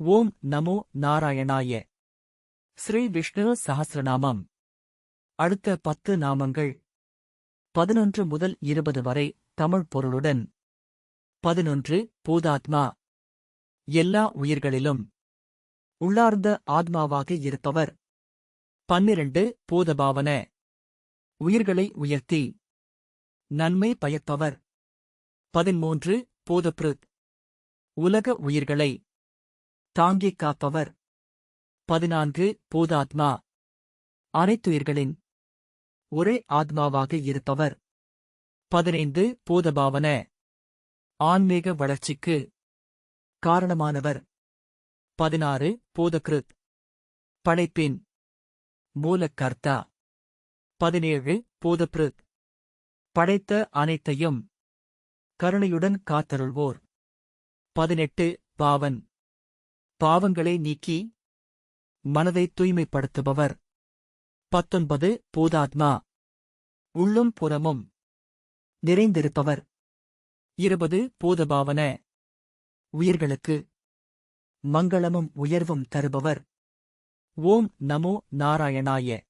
ஓம் நமோ நாராயணாய. ஸ்ரீ விஷ்ணு சஹஸ்ரநாமம். அடுத்த 10 நாமங்கள் 11 முதல் 20 வரை தமிழ் பொருளுடன். 11 பூதாத்மா. எல்லா உயிர்களிலும் உள்ளார்ந்த ஆத்மாவாக இருப்பவர். 12 பூதபாவன. உயிர்களை உயர்த்தி நன்மை பயப்பவர். 13 பூதப்ருத். உலக உயிர்களை தாங்கிக் காப்பவர். 14 பூதாத்மா. அனைத்துயிர்களின் ஒரே ஆத்மாவாக இருப்பவர். 15 பூதபாவன. ஆன்மீக வளர்ச்சிக்கு காரணமானவர். 16 பூதக்ருத். படைப்பின் மூலக்கர்த்தா. 17 பூதப்ருத். படைத்த அனைத்தையும் கருணையுடன் காத்தருள்வோர். 18 பாவன். பாவங்களை நீக்கி மனதை தூய்மைப்படுத்துபவர். 19 பூதாத்மா. உள்ளும் புறமும் நிறைந்திருப்பவர். 20 பூதபாவன. உயிர்களுக்கு மங்களமும் உயர்வும் தருபவர். ஓம் நமோ நாராயணாய.